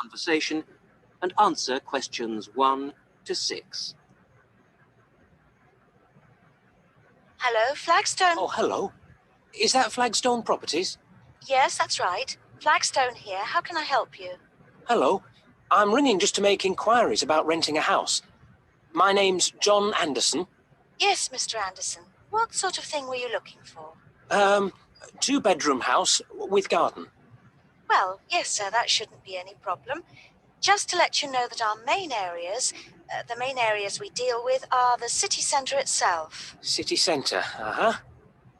conversation and answer questions 1 to 6. Hello, Flagstone. Oh, hello. Is that Flagstone Properties? Yes, that's right. Flagstone here. How can I help you? Hello. I'm ringing just to make inquiries about renting a house. My name's John Anderson. Yes, Mr. Anderson. What sort of thing were you looking for? 2-bedroom house with garden. Well, yes, sir, that shouldn't be any problem. Just to let you know that our the main areas we deal with are the city centre itself. City centre, uh-huh.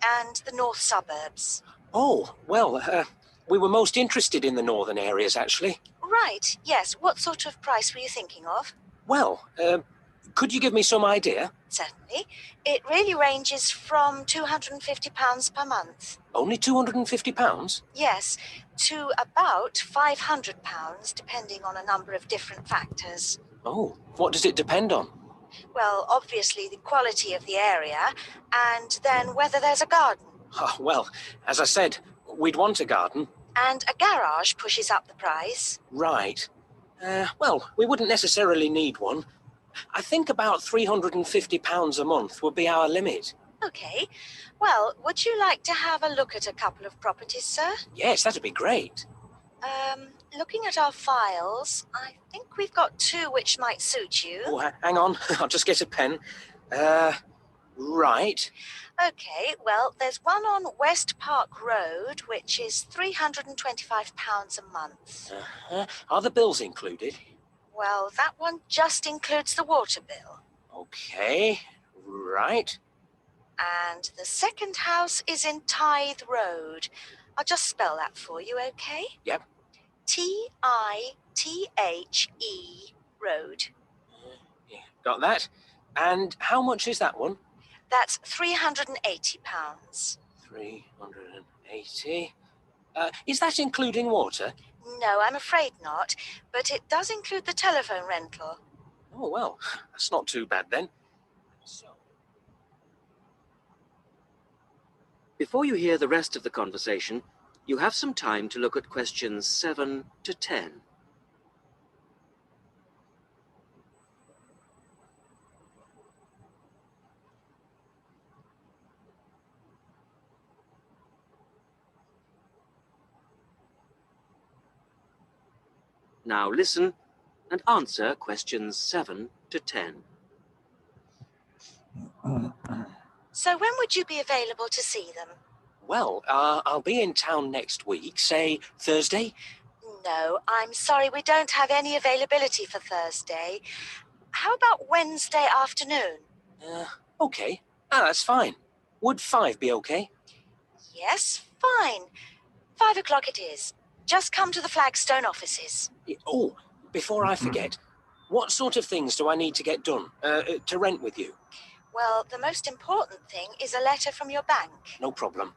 And the north suburbs. Oh, well, we were most interested in the northern areas, actually. Right, yes. What sort of price were you thinking of? Well, could you give me some idea? Certainly. It really ranges from £250 per month. Only £250? Yes, to about £500, depending on a number of different factors. Oh, what does it depend on? Well, obviously the quality of the area, and then whether there's a garden. Oh, well, as I said, we'd want a garden. And a garage pushes up the price. Right. Well, we wouldn't necessarily need one. I think about £350 a month would be our limit. Okay. Well, would you like to have a look at a couple of properties, sir? Yes, that'd be great. Looking at our files, I think we've got 2 which might suit you. Oh, hang on. I'll just get a pen. Right. Okay, well, there's one on West Park Road, which is £325 a month. Are the bills included? Well, that one just includes the water bill. Okay. Right. And the second house is in Tithe Road. I'll just spell that for you, okay? Yep. Tithe Road. Yeah, got that. And how much is that one? That's £380. 380. Is that including water? No, I'm afraid not, but it does include the telephone rental. Oh, well, that's not too bad then. So, Before you hear the rest of the conversation, you have some time to look at questions 7 to 10. Now listen and answer questions 7 to 10. So when would you be available to see them? well, I'll be in town next week, say Thursday. No, I'm sorry, we don't have any availability for Thursday. How about Wednesday afternoon? Okay. That's fine. Would 5 be okay? Yes, fine. 5 o'clock it is. Just come to the Flagstone offices. Oh, before I forget, what sort of things do I need to get done to rent with you? Well, the most important thing is a letter from your bank. No problem.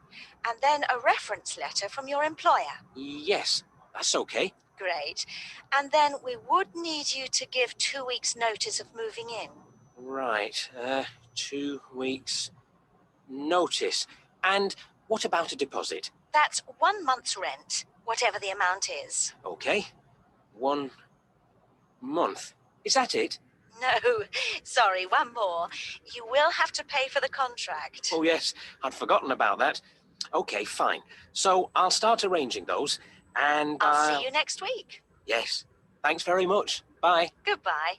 And then a reference letter from your employer. Yes, that's okay. Great. And then we would need you to give 2 weeks' notice of moving in. Right, 2 weeks notice. And what about a deposit? That's 1 month's rent, whatever the amount is. Okay, 1 month. Is that it? No, sorry, one more. You will have to pay for the contract. Oh, yes, I'd forgotten about that. Okay, fine. So I'll start arranging those, and I'll see you next week. Yes. Thanks very much. Bye. Goodbye.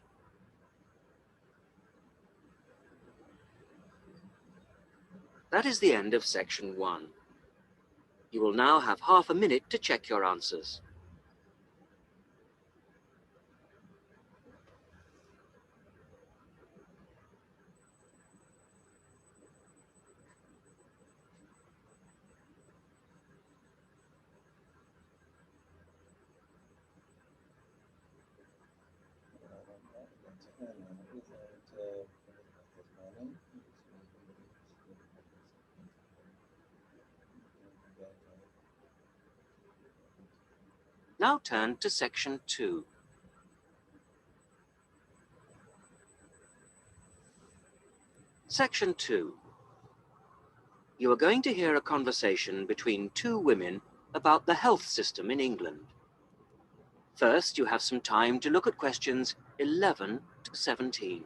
That is the end of section 1. You will now have half a minute to check your answers. Now turn to section 2. Section 2. You are going to hear a conversation between 2 women about the health system in England. First, you have some time to look at questions 11 to 17.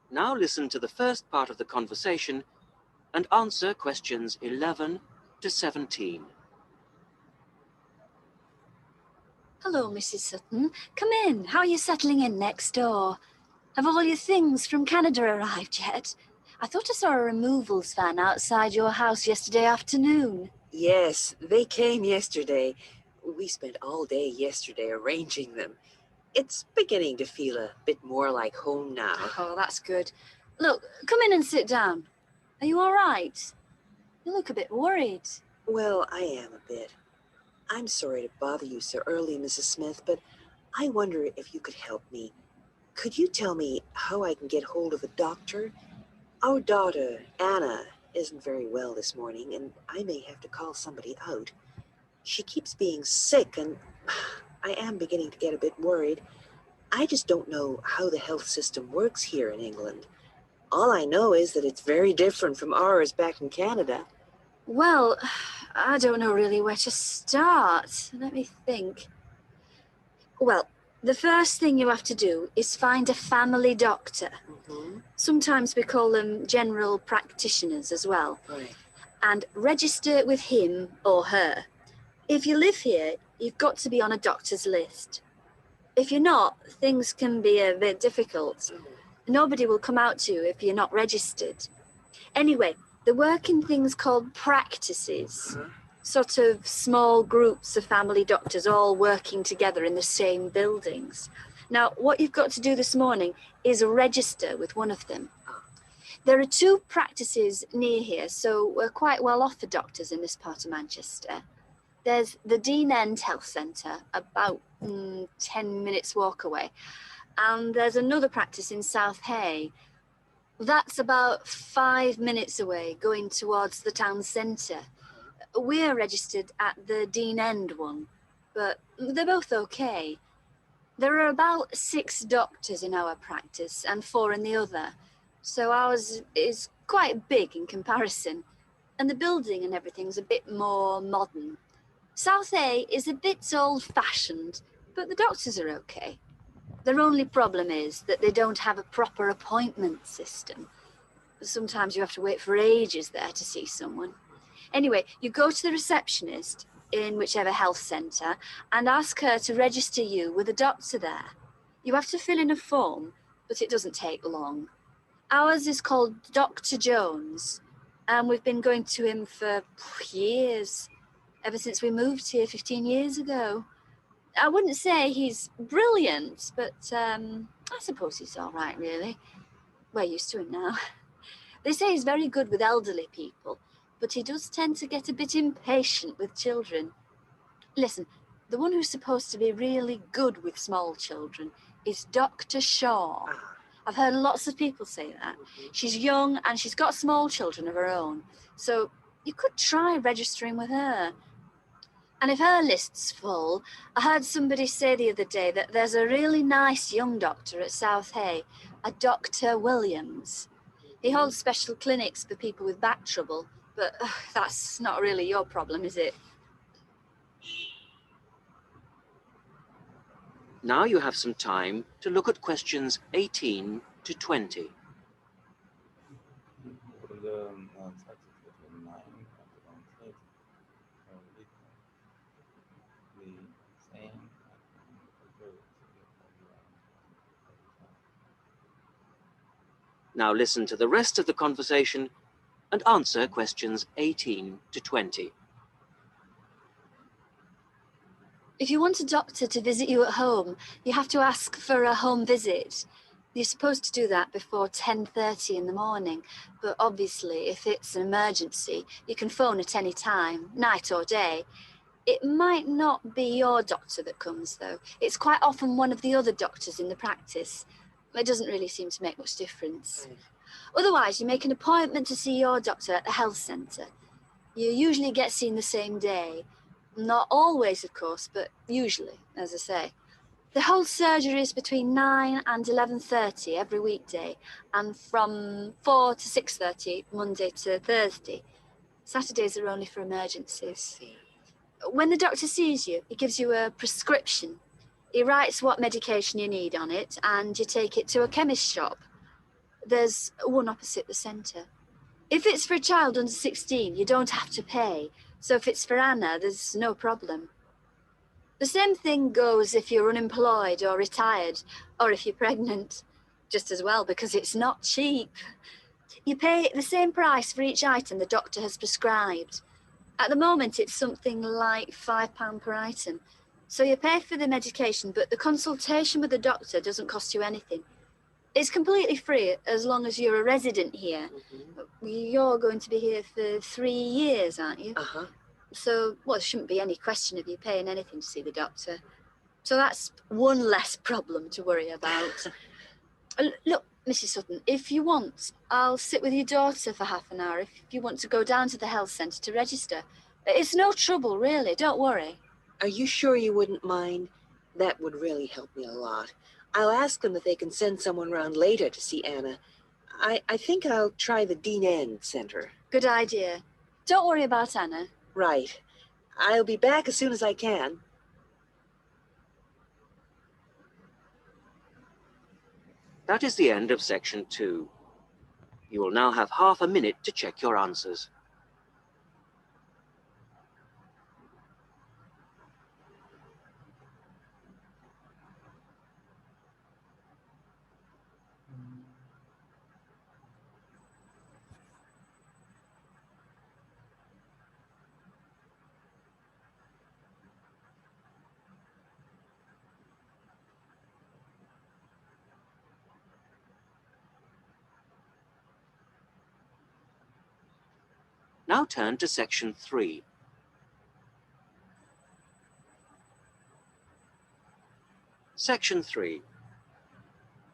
Now listen to the first part of the conversation and answer questions 11 to 17. Hello, Mrs. Sutton. Come in. How are you settling in next door? Have all your things from Canada arrived yet? I thought I saw a removals van outside your house yesterday afternoon. Yes, they came yesterday. We spent all day yesterday arranging them. It's beginning to feel a bit more like home now. Oh, that's good. Look, come in and sit down. Are you all right? You look a bit worried. Well, I am a bit. I'm sorry to bother you so early, Mrs. Smith, but I wonder if you could help me. Could you tell me how I can get hold of a doctor? Our daughter, Anna, isn't very well this morning, and I may have to call somebody out. She keeps being sick, and I am beginning to get a bit worried. I just don't know how the health system works here in England. All I know is that it's very different from ours back in Canada. Well, I don't know really where to start. Let me think. Well, the first thing you have to do is find a family doctor. Mm-hmm. Sometimes we call them general practitioners as well. Right. And register with him or her. If you live here, you've got to be on a doctor's list. If you're not, things can be a bit difficult. Nobody will come out to you if you're not registered. Anyway, they work in things called practices, sort of small groups of family doctors all working together in the same buildings. Now, what you've got to do this morning is register with one of them. There are 2 practices near here, so we're quite well off for doctors in this part of Manchester. There's the Dean End Health Centre, about 10 minutes walk away. And there's another practice in South Hay. That's about 5 minutes away, going towards the town centre. We're registered at the Dean End one, but they're both okay. There are about 6 doctors in our practice and 4 in the other, so ours is quite big in comparison, and the building and everything's a bit more modern. South A is a bit old-fashioned, but the doctors are okay. Their only problem is that they don't have a proper appointment system. Sometimes you have to wait for ages there to see someone. Anyway, you go to the receptionist in whichever health centre and ask her to register you with a doctor there. You have to fill in a form, but it doesn't take long. Ours is called Dr. Jones, and we've been going to him for years, ever since we moved here 15 years ago. I wouldn't say he's brilliant, but I suppose he's all right, really. We're used to him now. They say he's very good with elderly people, but he does tend to get a bit impatient with children. Listen, the one who's supposed to be really good with small children is Dr. Shaw. I've heard lots of people say that. She's young and she's got small children of her own, so you could try registering with her. And if her list's full, I heard somebody say the other day that there's a really nice young doctor at South Hay, a Dr. Williams. He holds special clinics for people with back trouble, but that's not really your problem, is it? Now you have some time to look at questions 18 to 20. Now listen to the rest of the conversation and answer questions 18 to 20. If you want a doctor to visit you at home, you have to ask for a home visit. You're supposed to do that before 10:30 in the morning, but obviously if it's an emergency, you can phone at any time, night or day. It might not be your doctor that comes, though. It's quite often one of the other doctors in the practice. It doesn't really seem to make much difference. Otherwise, you make an appointment to see your doctor at the health centre. You usually get seen the same day. Not always, of course, but usually, as I say. The whole surgery is between 9 and 11:30 every weekday, and from 4 to 6:30 Monday to Thursday. Saturdays are only for emergencies. When the doctor sees you, he gives you a prescription. He writes what medication you need on it, and you take it to a chemist shop. There's one opposite the centre. If it's for a child under 16, you don't have to pay. So if it's for Anna, there's no problem. The same thing goes if you're unemployed or retired, or if you're pregnant. Just as well, because it's not cheap. You pay the same price for each item the doctor has prescribed. At the moment, it's something like £5 per item. So you pay for the medication, but the consultation with the doctor doesn't cost you anything. It's completely free as long as you're a resident here. You're going to be here for 3 years, aren't you? So, well, there shouldn't be any question of you paying anything to see the doctor. So that's one less problem to worry about. Look, Mrs. Sutton, if you want, I'll sit with your daughter for half an hour if you want to go down to the health centre to register. It's no trouble, really, don't worry. Are you sure you wouldn't mind? That would really help me a lot. I'll ask them if they can send someone round later to see Anna. I think I'll try the Dean End Centre. Good idea. Don't worry about Anna. Right. I'll be back as soon as I can. That is the end of section 2. You will now have half a minute to check your answers. Now turn to section 3. Section 3.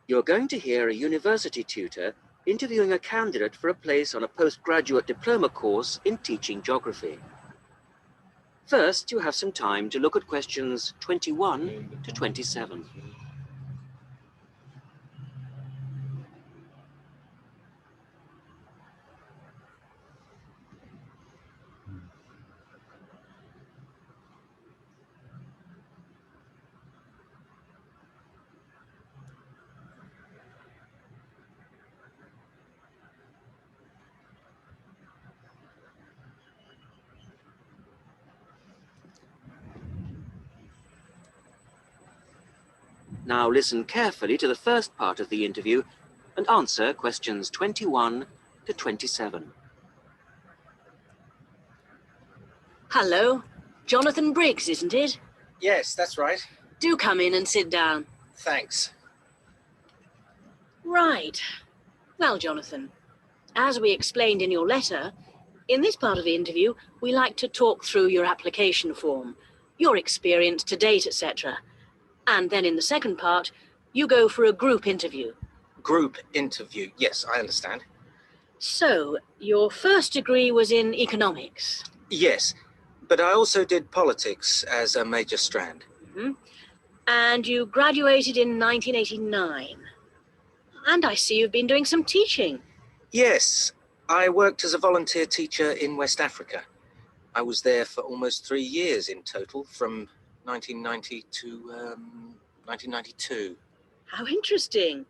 You're going to hear a university tutor interviewing a candidate for a place on a postgraduate diploma course in teaching geography. First, you have some time to look at questions 21 to 27. Now listen carefully to the first part of the interview and answer questions 21 to 27. Hello. Jonathan Briggs, isn't it? Yes, that's right. Do come in and sit down. Thanks. Right. Well, Jonathan, as we explained in your letter, in this part of the interview, we like to talk through your application form, your experience to date, etc. And then in the second part, you go for a group interview. Group interview. Yes, I understand. So, your first degree was in economics. Yes, but I also did politics as a major strand. And you graduated in 1989. And I see you've been doing some teaching. Yes, I worked as a volunteer teacher in West Africa. I was there for almost 3 years in total, from 1990 to 1992. How interesting.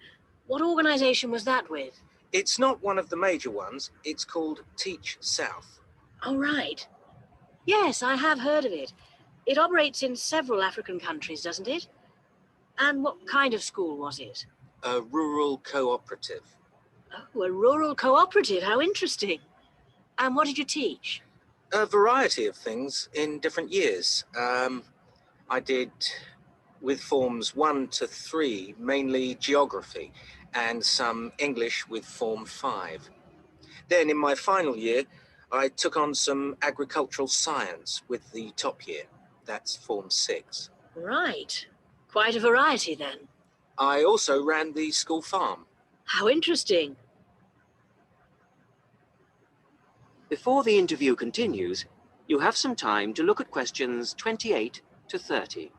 What organisation was that with? It's not one of the major ones. It's called Teach South. Oh, right. Yes, I have heard of it. It operates in several African countries, doesn't it? And what kind of school was it? A rural cooperative. Oh, a rural cooperative. How interesting. And what did you teach? A variety of things in different years. I did, with forms 1 to 3, mainly geography, and some English with form 5. Then in my final year, I took on some agricultural science with the top year. That's Form 6. Right. Quite a variety then. I also ran the school farm. How interesting. Before the interview continues, you have some time to look at questions 28 to 30.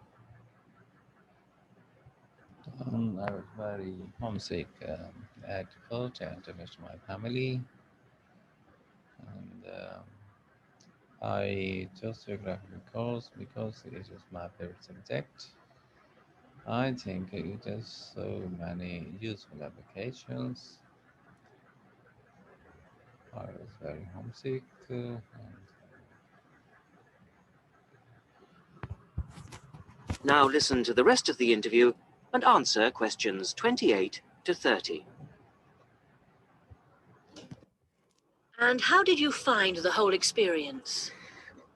I was very homesick. I had difficult to miss my family, and I chose geography course because it is my favorite subject. I think it has so many useful applications. I was very homesick. Now listen to the rest of the interview and answer questions 28 to 30. And how did you find the whole experience?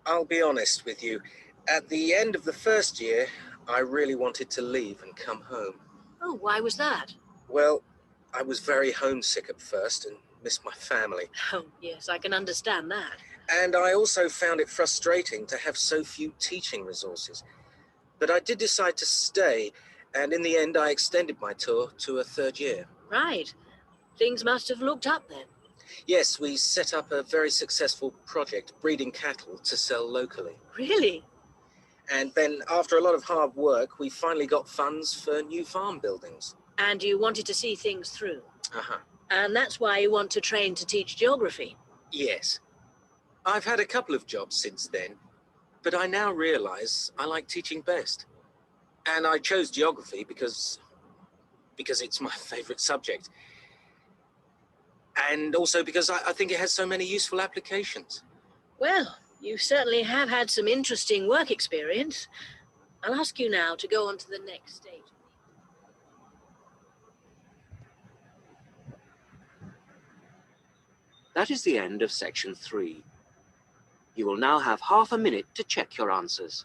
I'll be honest with you. At the end of the first year, I really wanted to leave and come home. Oh, why was that? Well, I was very homesick at first and missed my family. Oh, yes, I can understand that. And I also found it frustrating to have so few teaching resources. But I did decide to stay, and in the end I extended my tour to a third year. Right. Things must have looked up then. Yes, we set up a very successful project, breeding cattle to sell locally. Really? And then, after a lot of hard work, we finally got funds for new farm buildings. And you wanted to see things through. Uh-huh. And that's why you want to train to teach geography. Yes. I've had a couple of jobs since then, but I now realize I like teaching best. And I chose geography because it's my favorite subject. And also because I think it has so many useful applications. Well, you certainly have had some interesting work experience. I'll ask you now to go on to the next stage. That is the end of section 3. You will now have half a minute to check your answers.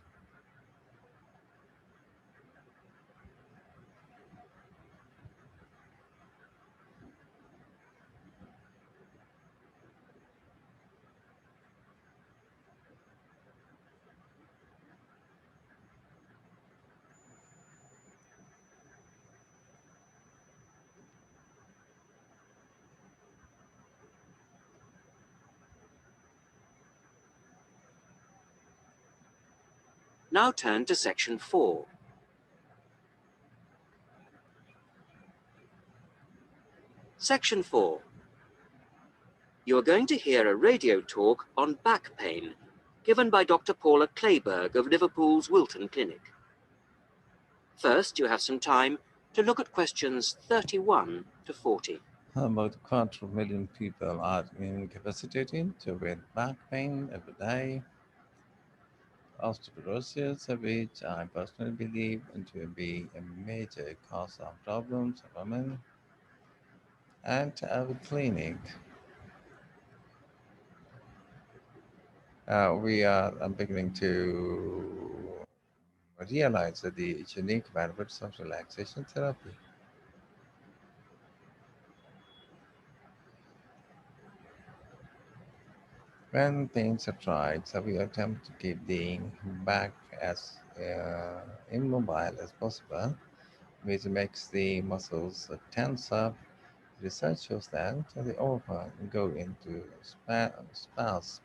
Now turn to section 4. Section 4. You are going to hear a radio talk on back pain given by Dr. Paula Clayburgh of Liverpool's Wilton Clinic. First, you have some time to look at questions 31 to 40. About 250,000 people are incapacitated with back pain every day. Osteoporosis, which I personally believe to be a major cause of problems for women. At our clinic, we are beginning to realize the unique benefits of relaxation therapy. When things are tried, so we attempt to keep the back as immobile as possible, which makes the muscles tense up. Research shows that they often go into spasm.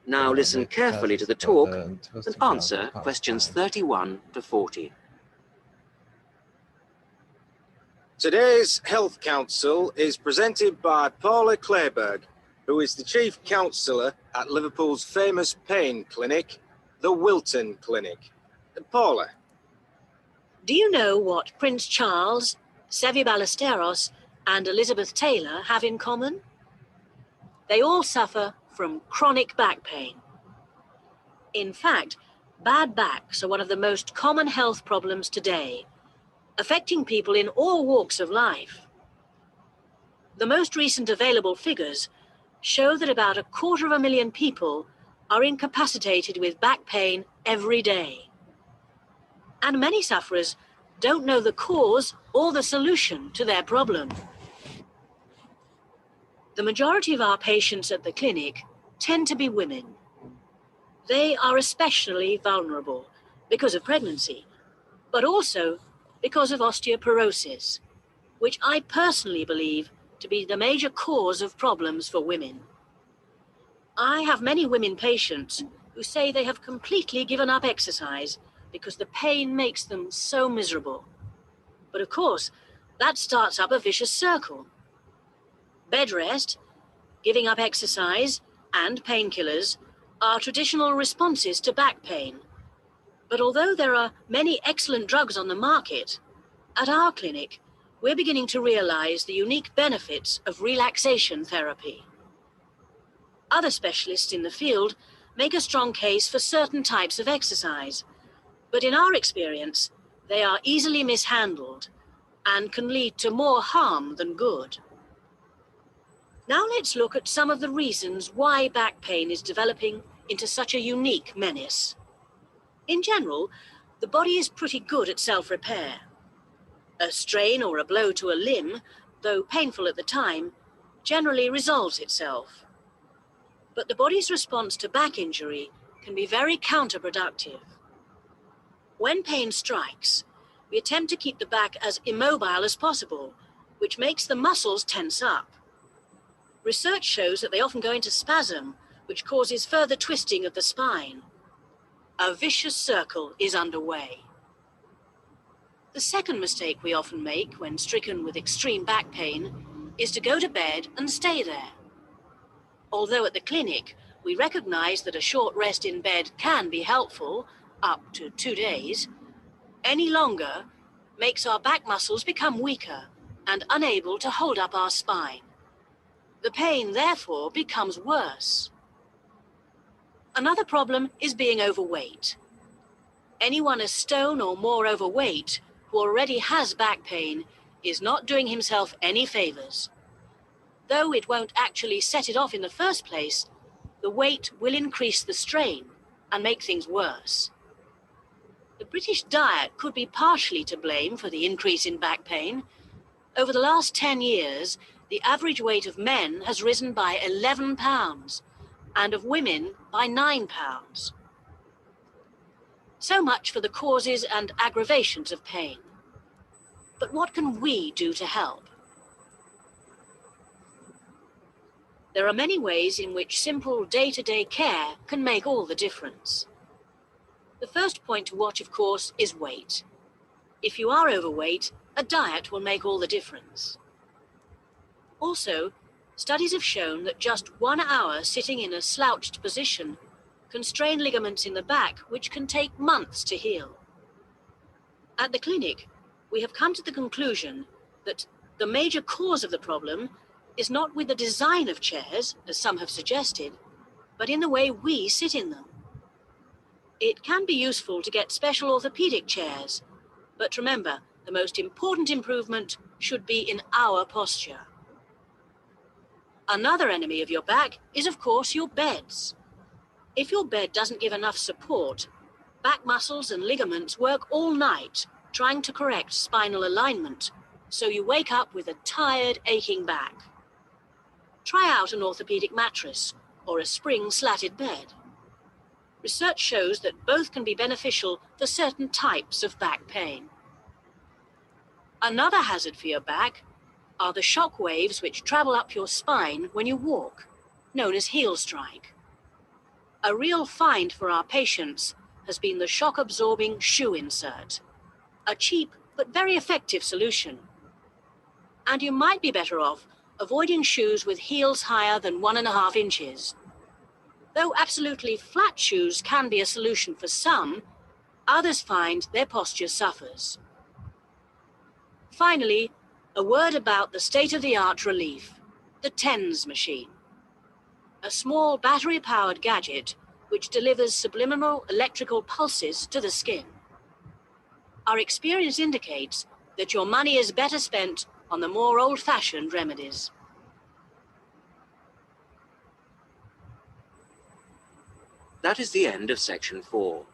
Now listen carefully to the talk and answer questions 31 to 40. Today's Health Council is presented by Paula Clayburgh, who is the Chief Counsellor at Liverpool's famous pain clinic, the Wilton Clinic. Paula. Do you know what Prince Charles, Sevi Ballesteros, and Elizabeth Taylor have in common? They all suffer from chronic back pain. In fact, bad backs are one of the most common health problems today, affecting people in all walks of life. The most recent available figures show that about 250,000 people are incapacitated with back pain every day. And many sufferers don't know the cause or the solution to their problem. The majority of our patients at the clinic tend to be women. They are especially vulnerable because of pregnancy, but also because of osteoporosis, which I personally believe to be the major cause of problems for women. I have many women patients who say they have completely given up exercise because the pain makes them so miserable. But of course, that starts up a vicious circle. Bed rest, giving up exercise, and painkillers are traditional responses to back pain. But although there are many excellent drugs on the market, at our clinic, we're beginning to realize the unique benefits of relaxation therapy. Other specialists in the field make a strong case for certain types of exercise, but in our experience, they are easily mishandled and can lead to more harm than good. Now let's look at some of the reasons why back pain is developing into such a unique menace. In general, the body is pretty good at self-repair. A strain or a blow to a limb, though painful at the time, generally resolves itself. But the body's response to back injury can be very counterproductive. When pain strikes, we attempt to keep the back as immobile as possible, which makes the muscles tense up. Research shows that they often go into spasm, which causes further twisting of the spine. A vicious circle is underway. The second mistake we often make when stricken with extreme back pain is to go to bed and stay there. Although at the clinic, we recognize that a short rest in bed can be helpful, up to 2 days, any longer makes our back muscles become weaker and unable to hold up our spine. The pain, therefore, becomes worse. Another problem is being overweight. Anyone a stone or more overweight who already has back pain is not doing himself any favors. Though it won't actually set it off in the first place, the weight will increase the strain and make things worse. The British diet could be partially to blame for the increase in back pain. Over the last 10 years, the average weight of men has risen by 11 pounds and of women by 9 pounds. So much for the causes and aggravations of pain. But what can we do to help? There are many ways in which simple day-to-day care can make all the difference. The first point to watch, of course, is weight. If you are overweight, a diet will make all the difference. Also, studies have shown that just 1 hour sitting in a slouched position can strain ligaments in the back, which can take months to heal. At the clinic, we have come to the conclusion that the major cause of the problem is not with the design of chairs, as some have suggested, but in the way we sit in them. It can be useful to get special orthopedic chairs, but remember, the most important improvement should be in our posture. Another enemy of your back is, of course, your beds. If your bed doesn't give enough support, back muscles and ligaments work all night trying to correct spinal alignment, so you wake up with a tired, aching back. Try out an orthopedic mattress or a spring-slatted bed. Research shows that both can be beneficial for certain types of back pain. Another hazard for your back are the shock waves which travel up your spine when you walk, known as heel strike. A real find for our patients has been the shock-absorbing shoe insert, a cheap but very effective solution. And you might be better off avoiding shoes with heels higher than 1.5 inches. Though absolutely flat shoes can be a solution for some, others find their posture suffers. Finally, a word about the state-of-the-art relief, the TENS machine. A small battery-powered gadget which delivers subliminal electrical pulses to the skin. Our experience indicates that your money is better spent on the more old-fashioned remedies. That is the end of section 4.